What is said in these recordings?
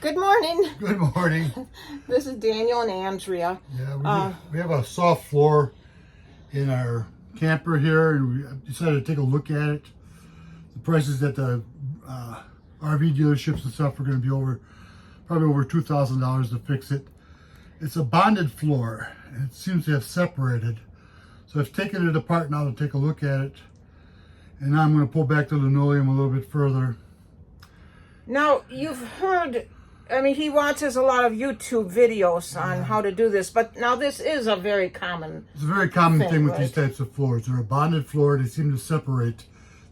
Good morning. Good morning. This is Daniel and Andrea. Yeah, we have a soft floor in our camper here, and we decided to take a look at it. The prices at the RV dealerships and stuff are going to be probably over $2,000 to fix it. It's a bonded floor, and it seems to have separated. So I've taken it apart now to take a look at it, and now I'm going to pull back the linoleum a little bit further. Now, you've heard, he watches a lot of YouTube videos on how to do this, but now this is a very common It's a very common thing with right? these types of floors. They're a bonded floor. They seem to separate.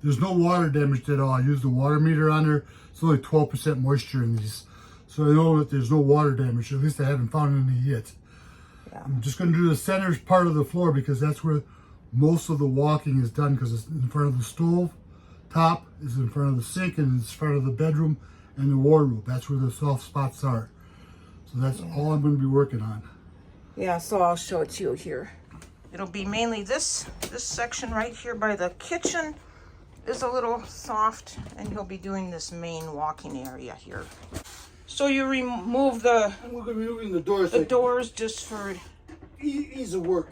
There's no water damage at all. I used the water meter on there. It's only 12% moisture in these. So I know that there's no water damage. At least I haven't found any yet. Yeah. I'm just going to do the center part of the floor because that's where most of the walking is done, because it's in front of the stove. Top is in front of the sink, and it's in front of the bedroom and the wardrobe. That's where the soft spots are. So that's all I'm going to be working on. Yeah, so I'll show it to you here. It'll be mainly this section right here by the kitchen is a little soft, and he'll be doing this main walking area here. So you remove the I'm going to be removing the doors. doors just for ease of work.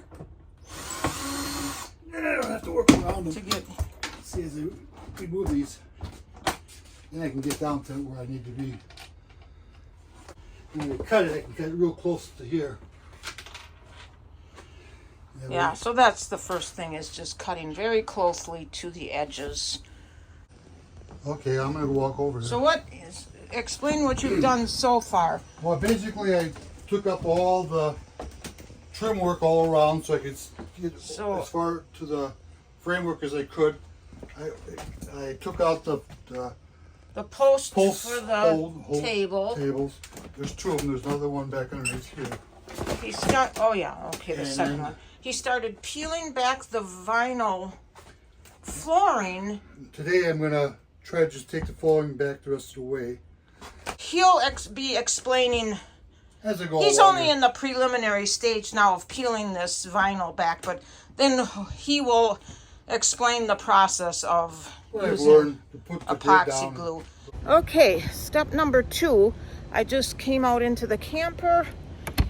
And I don't have to work around them. to get. See, as I remove these, then I can get down to where I need to be. When I cut it, I can cut it real close to here. Yeah, so that's the first thing, is just cutting very closely to the edges. Okay, I'm going to walk over there. So explain what you've done so far. Well, basically, I took up all the trim work all around so I could get as far to the framework as I could. I took out the posts for the tables. There's two of them. There's another one back underneath here. The second one. He started peeling back the vinyl flooring. Today I'm going to try to just take the flooring back the rest of the way. He'll be explaining. As I go He's along only in the preliminary stage now of peeling this vinyl back, but then he will explain the process of using epoxy glue. Okay, step number 2. I just came out into the camper,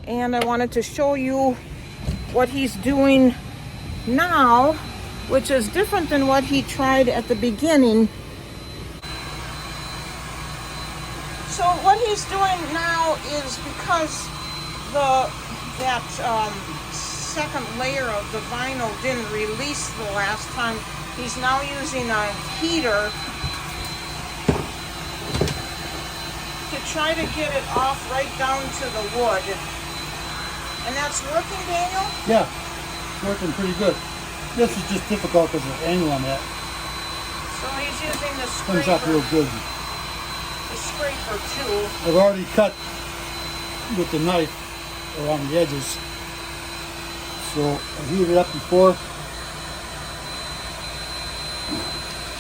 and I wanted to show you what he's doing now, which is different than what he tried at the beginning. So what he's doing now is, because that second layer of the vinyl didn't release the last time, he's now using a heater to try to get it off right down to the wood. And that's working, Daniel? Yeah, it's working pretty good. This is just difficult because of the angle on that. So he's using the scraper. Comes out real good. The scraper too. I've already cut with the knife around the edges. So I heated it up before.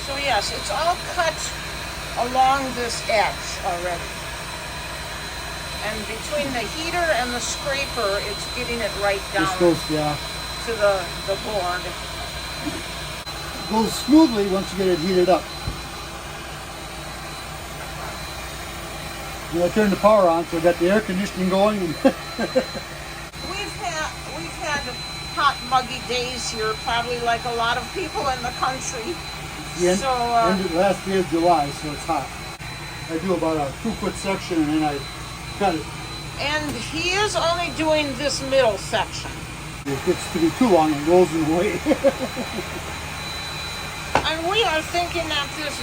So yes, it's all cut along this edge already. And between the heater and the scraper, it's getting it right down to the board. It goes smoothly once you get it heated up. I turned the power on, so I got the air conditioning going. We've had hot, muggy days here, probably like a lot of people in the country. End of the last day of July, so it's hot. I do about a 2-foot section, and then I cut it. And he is only doing this middle section. If it gets to be too long, it rolls in the way. And we are thinking that this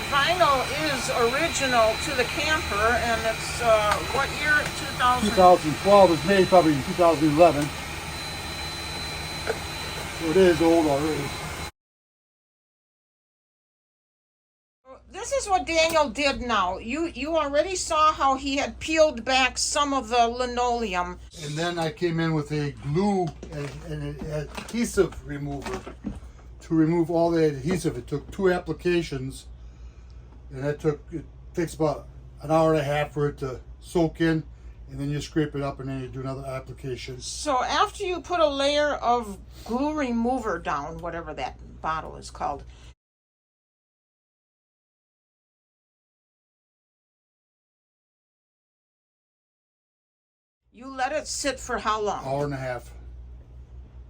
vinyl is original to the camper, and it's what year? 2012. It's made probably in 2011. So it is old already. This is what Daniel did now. You already saw how he had peeled back some of the linoleum. And then I came in with a glue and an adhesive remover to remove all the adhesive. It took 2 applications, and it takes about an hour and a half for it to soak in, and then you scrape it up, and then you do another application. So after you put a layer of glue remover down, whatever that bottle is called, You let it sit for how long? Hour and a half.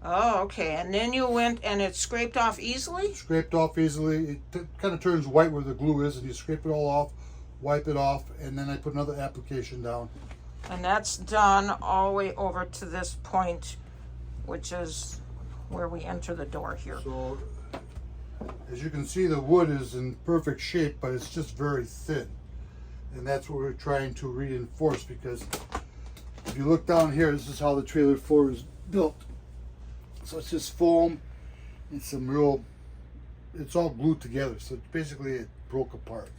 Oh, okay. And then you went and it scraped off easily? Scraped off easily. It kind of turns white where the glue is, and you scrape it all off, wipe it off, and then I put another application down. And that's done all the way over to this point, which is where we enter the door here. So, as you can see, the wood is in perfect shape, but it's just very thin. And that's what we're trying to reinforce, because if you look down here, this is how the trailer floor is built. So it's just foam and some real, it's all glued together. So basically it broke apart.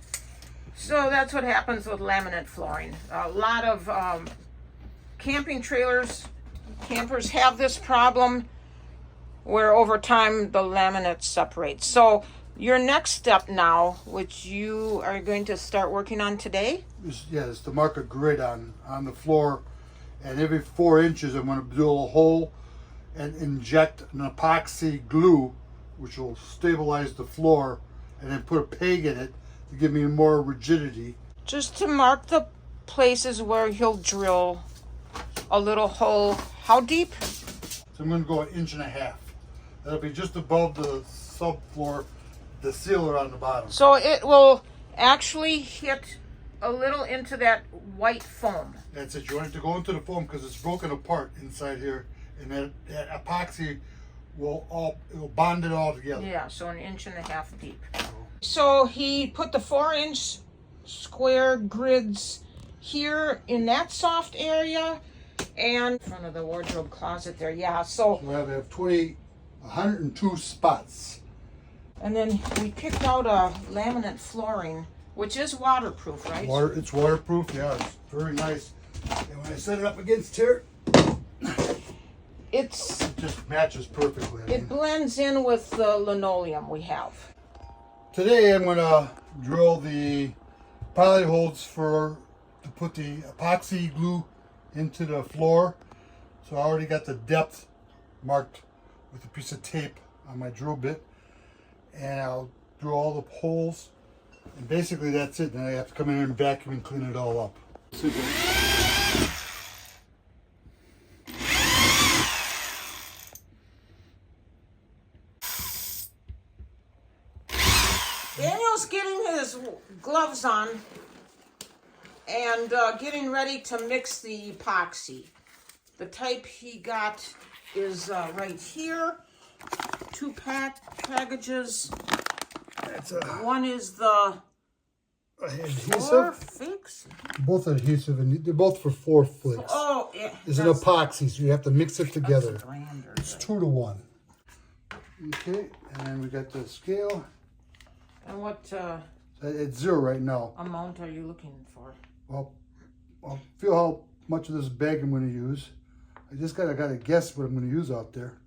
So that's what happens with laminate flooring. A lot of camping trailers, campers have this problem where over time the laminate separates. So your next step now, which you are going to start working on today? Is to mark a grid on the floor, and every 4 inches I'm going to drill a hole and inject an epoxy glue, which will stabilize the floor, and then put a peg in it to give me more rigidity. Just to mark the places where he'll drill a little hole. How deep? So I'm going to go 1.5 inches. That'll be just above the subfloor, the sealer on the bottom. So it will actually hit a little into that white foam. That's it. You want it to go into the foam because it's broken apart inside here, and that epoxy will bond it all together. Yeah, so 1.5 inches deep. So he put the 4-inch square grids here in that soft area and in front of the wardrobe closet there. Yeah, so we have 102 spots. And then we picked out a laminate flooring, which is waterproof, right? It's waterproof, yeah, it's very nice. And when I set it up against here, it just matches perfectly. It blends in with the linoleum we have. Today I'm going to drill the poly holes to put the epoxy glue into the floor. So I already got the depth marked with a piece of tape on my drill bit. And I'll drill all the holes, and basically that's it. Then I have to come in and vacuum and clean it all up. Super. Daniel's getting his gloves on and getting ready to mix the epoxy. The type he got is right here. 2 packages. One is the adhesive. Fix. Both adhesive, and they're both for 4 flicks. Oh, yeah. It's an epoxy, so you have to mix it together. It's 2 to 1. Okay, and then we got the scale. And what it's 0 right now. amount are you looking for? Well, I'll feel how much of this bag I'm going to use. I gotta guess what I'm going to use out there.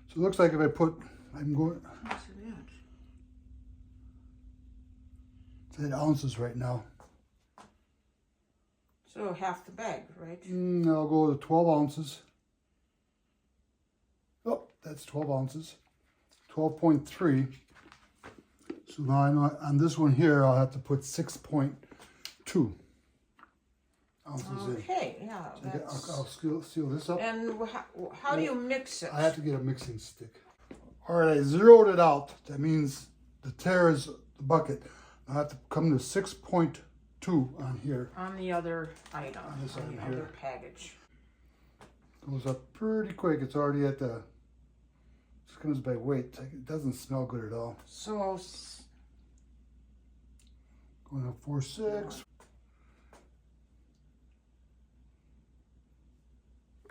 So it looks like if I put, it's 8 ounces right now. So half the bag, right? I'll go with 12 ounces. Oh, that's 12 ounces. 12.3. So now I know on this one here, I'll have to put 6.2 ounces in. Okay, yeah. I'll seal this up. And how do you mix it? I have to get a mixing stick. All right, I zeroed it out. That means the tear is the bucket. I have to come to 6.2 on here. On the other item, on the other package. Goes up pretty quick. It's already at the, it comes by weight. It doesn't smell good at all. So, going up 4.6.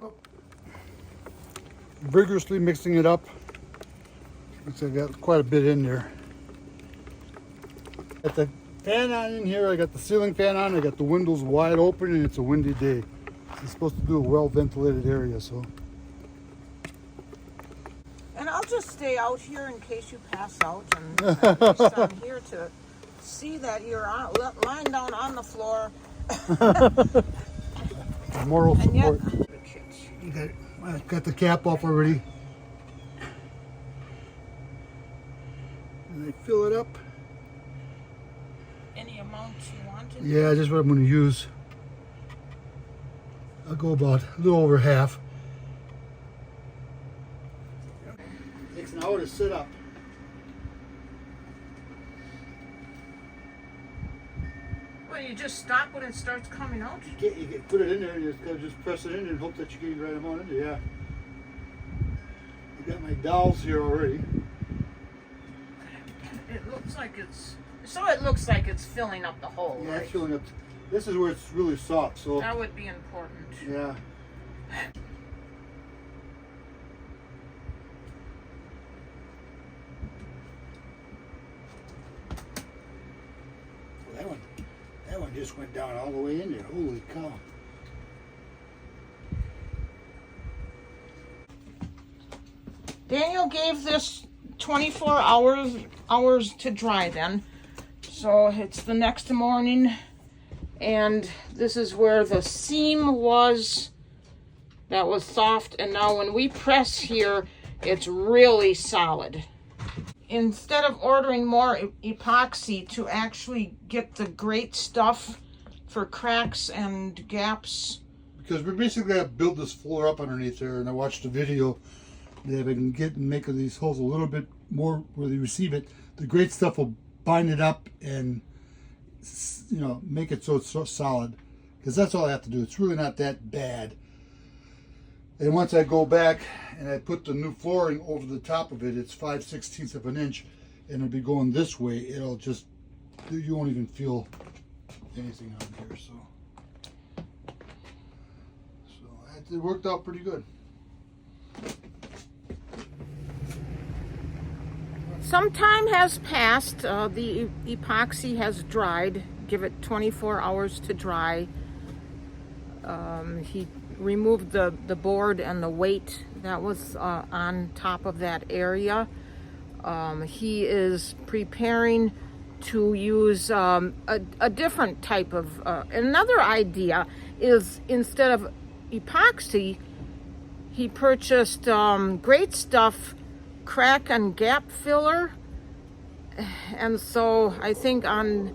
Oh. Vigorously mixing it up. Looks like I got quite a bit in there. Got the fan on in here. I got the ceiling fan on. I got the windows wide open, and it's a windy day. It's supposed to do a well-ventilated area, so. And I'll just stay out here in case you pass out, and I'm here to see that you're lying down on the floor. Moral support. Yet, I got the cap off already. And I fill it up. Any amount you wanted? Yeah, just what I'm going to use. I'll go about a little over half. Takes an hour to sit up. Well, you just stop when it starts coming out? You put it in there, you just gotta just press it in there and hope that you're getting the right amount in there, yeah. I got my dowels here already. It looks like it's... So it looks like it's filling up the hole, Yeah, right? it's filling up. This is where it's really soft, so... That would be important. Yeah. Well, that one just went down all the way in there. Holy cow. Daniel gave this 24 hours to dry then. So it's the next morning, and this is where the seam was. That was soft, and now when we press here, it's really solid. Instead of ordering more epoxy to actually get the great stuff for cracks and gaps. Because we basically have to build this floor up underneath there, and I watched a video that I can get and make these holes a little bit more where they receive it. The great stuff will bind it up and, you know, make it so it's so solid. Because that's all I have to do. It's really not that bad. And once I go back and I put the new flooring over the top of it, it's 5/16 of an inch, and it'll be going this way. It'll just, you won't even feel anything on here. So it worked out pretty good. Some time has passed. The epoxy has dried. Give it 24 hours to dry. He removed the board and the weight that was on top of that area. He is preparing to use a different type of... another idea is, instead of epoxy, he purchased great stuff crack and gap filler, and so I think on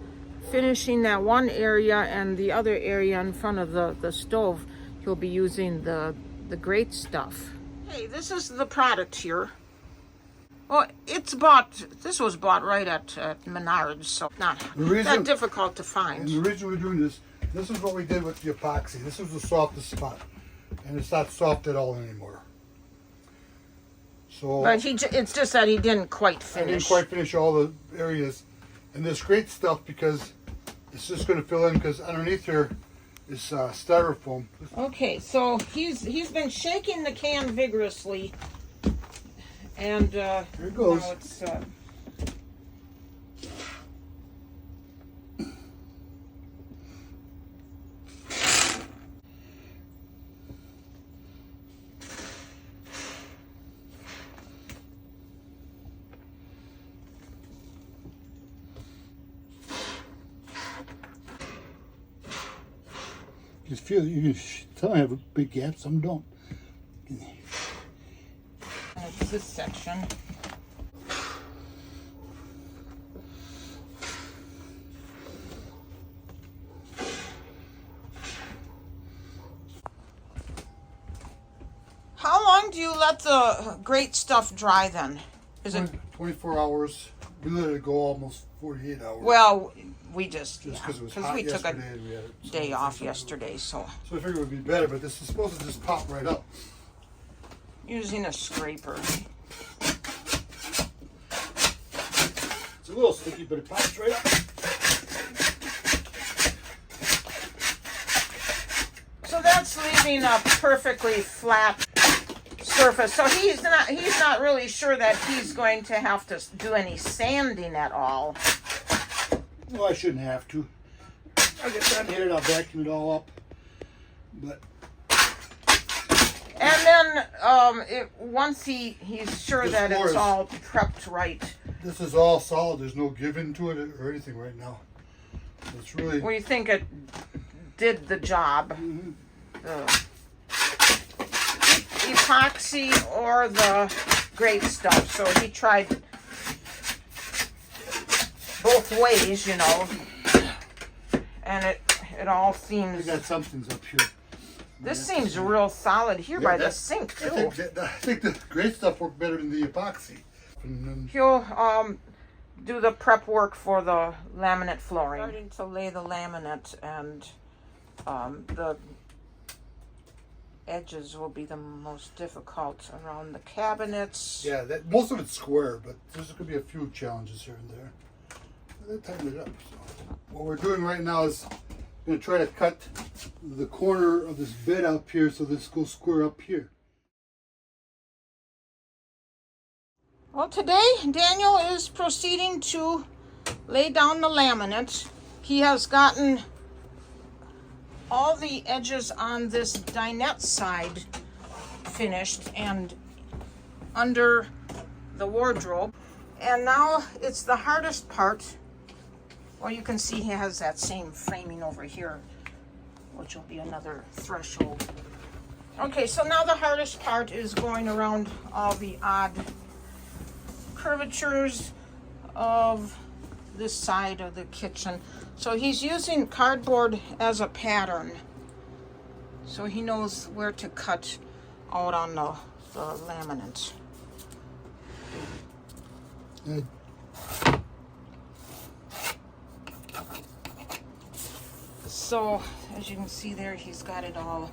finishing that one area and the other area in front of the stove, he'll be using the great stuff. Hey, this is the product here. Well, this was bought right at Menards, so not that difficult to find. And the reason we're doing this is what we did with the epoxy. This was the softest spot, and it's not soft at all anymore. So, but it's just that he didn't quite finish. I didn't quite finish all the areas. And this great stuff, because it's just going to fill in, because underneath here is styrofoam. Okay, so he's been shaking the can vigorously, and here it goes. Now it's, you some have a big gap, some don't. it's this section. How long do you let the great stuff dry then? Is it 24 hours? We let it go almost 48 hours. Well, we just because it was hot we took a yesterday and we had it, day off yesterday, so I figured it would be better, but this is supposed to just pop right up. Using a scraper. It's a little sticky, but it pops right up. So that's leaving a perfectly flat surface. So he's not really sure that he's going to have to do any sanding at all. Well, I shouldn't have to. I'll get down here and I'll vacuum it all up. But and then once he's sure that it's all prepped right. This is all solid. There's no give into it or anything right now. It's really. Well, you think it did the job? Mm-hmm. Epoxy or the great stuff. So he tried both ways, you know, and it all seems. I got some things up here. This seems real solid here by the sink too. I think the great stuff worked better than the epoxy. And then He'll do the prep work for the laminate flooring. Starting to lay the laminate, and the edges will be the most difficult around the cabinets. yeah, most of it's square, but there's going to be a few challenges here and there. They tightened it up. So what we're doing right now is going to try to cut the corner of this bed up here so this goes square up here. Well, today Daniel is proceeding to lay down the laminate. He has gotten all the edges on this dinette side finished and under the wardrobe. And now it's the hardest part. Well, you can see he has that same framing over here, which will be another threshold. Okay, so now the hardest part is going around all the odd curvatures of this side of the kitchen. So he's using cardboard as a pattern, so he knows where to cut out on the laminate. So as you can see there, he's got it all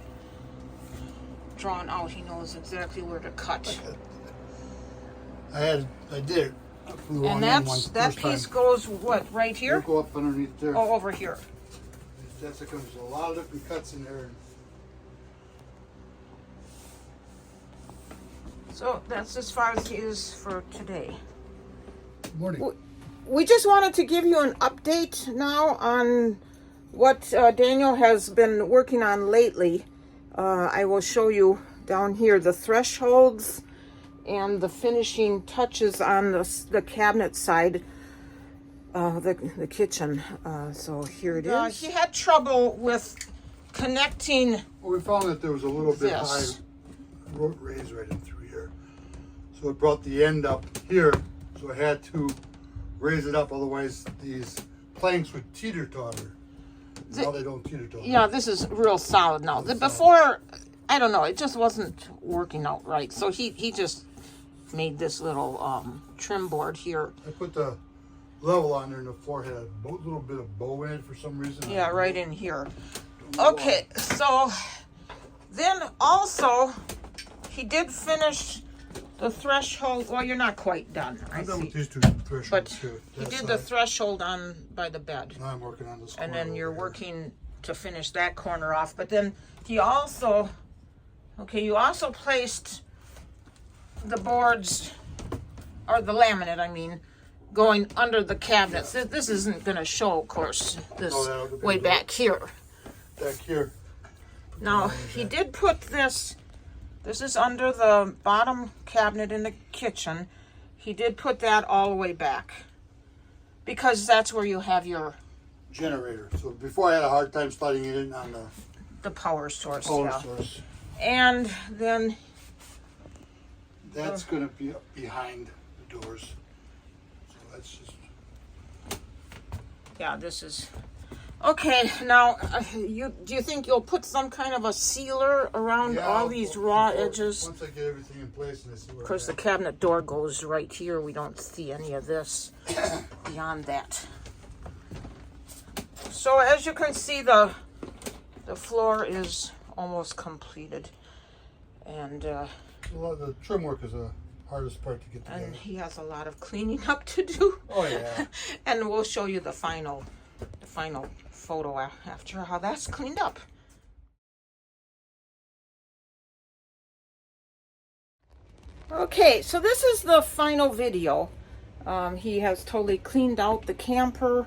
drawn out. He knows exactly where to cut. I did it. And that piece goes what, right here? It'll go up underneath there. Oh, over here. That's comes a lot of different cuts in there. So that's as far as he is for today. Good morning. We just wanted to give you an update now on what Daniel has been working on lately. I will show you down here the thresholds and the finishing touches on the cabinet side of the kitchen. So here it is. He had trouble with connecting. Well, we found that there was a little bit high raise right in through here. So it brought the end up here. So I had to raise it up, otherwise these planks would teeter-totter. Now they don't teeter-totter. Yeah, this is real solid now. Before, I don't know, it just wasn't working out right. So he just made this little trim board here. I put the level on there and the floor had a little bit of bow in it for some reason. Yeah, right in here. Okay, so then also he did finish the threshold. Well, you're not quite done. I'm done with these two thresholds but too. he did the threshold on by the bed. Now I'm working on this. And then you're working to finish that corner off. But then he also, you also placed the boards, or the laminate, I mean, going under the cabinets. Yeah. This isn't going to show, of course, this way back here. Back here. Now, he did put this is under the bottom cabinet in the kitchen. He did put that all the way back, because that's where you have your generator. So before I had a hard time sliding it in on the power source. Source. And then that's going to be up behind the doors. So that's just... Yeah, this is... Okay, now, do you think you'll put some kind of a sealer around all these raw edges? Once I get everything in place and I see where... Of course, the cabinet door goes right here. We don't see any of this beyond that. So, as you can see, the floor is almost completed. And... the trim work is the hardest part to get together. And he has a lot of cleaning up to do. Oh yeah. And we'll show you the final photo after how that's cleaned up. Okay, so this is the final video. He has totally cleaned out the camper,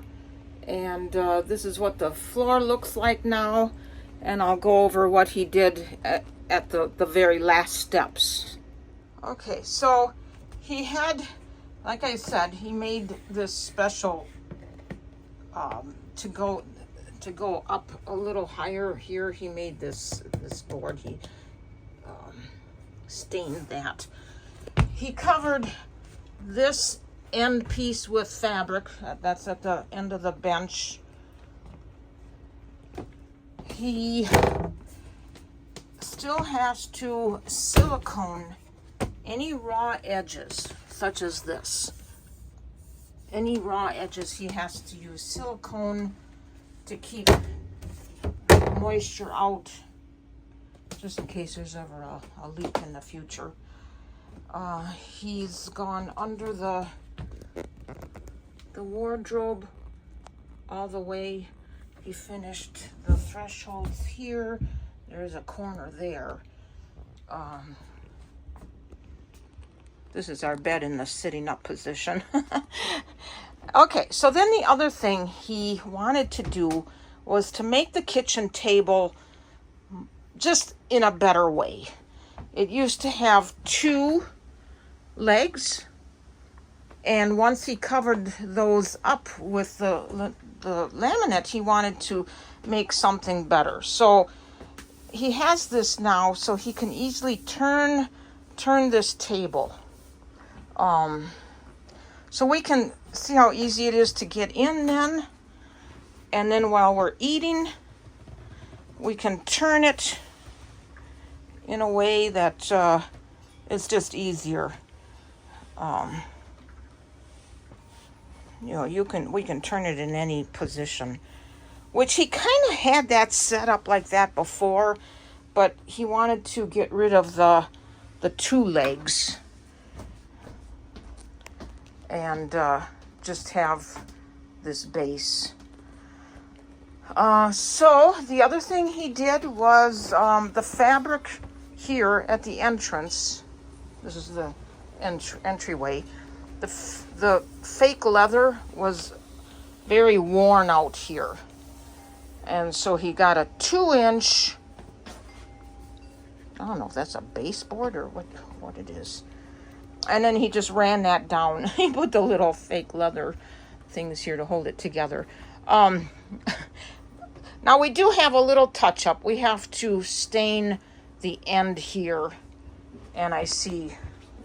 and this is what the floor looks like now. And I'll go over what he did at the very last steps. Okay, so he had, like I said, he made this special to go up a little higher here. He made this board. He stained that. He covered this end piece with fabric. That's at the end of the bench. He still has to silicone any raw edges, such as this. Any raw edges, he has to use silicone to keep moisture out, just in case there's ever a leak in the future. He's gone under the wardrobe all the way. He finished the thresholds here. There's a corner there. This is our bed in the sitting up position. Okay, so then the other thing he wanted to do was to make the kitchen table just in a better way. It used to have 2 legs, and once he covered those up with the laminate, he wanted to make something better. So he has this now, so he can easily turn this table. So we can see how easy it is to get in then, and then while we're eating, we can turn it in a way that is just easier. You know, we can turn it in any position, which he kind of had that set up like that before, but he wanted to get rid of the 2 legs and just have this base. So the other thing he did was the fabric here at the entrance. This is the entryway. The fake leather was very worn out here, and so he got a 2-inch, I don't know if that's a baseboard or what it is, and then he just ran that down. He put the little fake leather things here to hold it together. Now we do have a little touch up. We have to stain the end here, and I see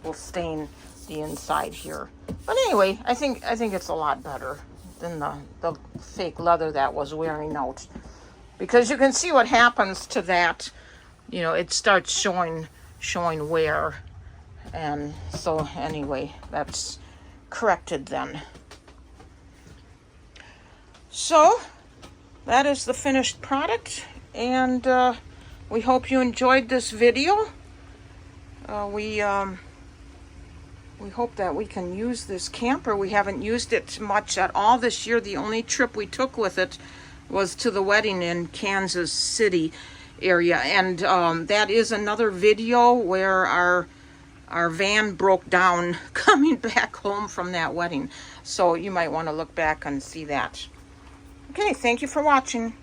we'll stain the inside here. But anyway, I think it's a lot better than the fake leather that was wearing out, because you can see what happens to that. You know, it starts showing wear, and so anyway, that's corrected then. So that is the finished product, and we hope you enjoyed this video. We hope that we can use this camper. We haven't used it much at all this year. The only trip we took with it was to the wedding in Kansas City area, and that is another video where our van broke down coming back home from that wedding. So you might want to look back and see that. Okay, thank you for watching.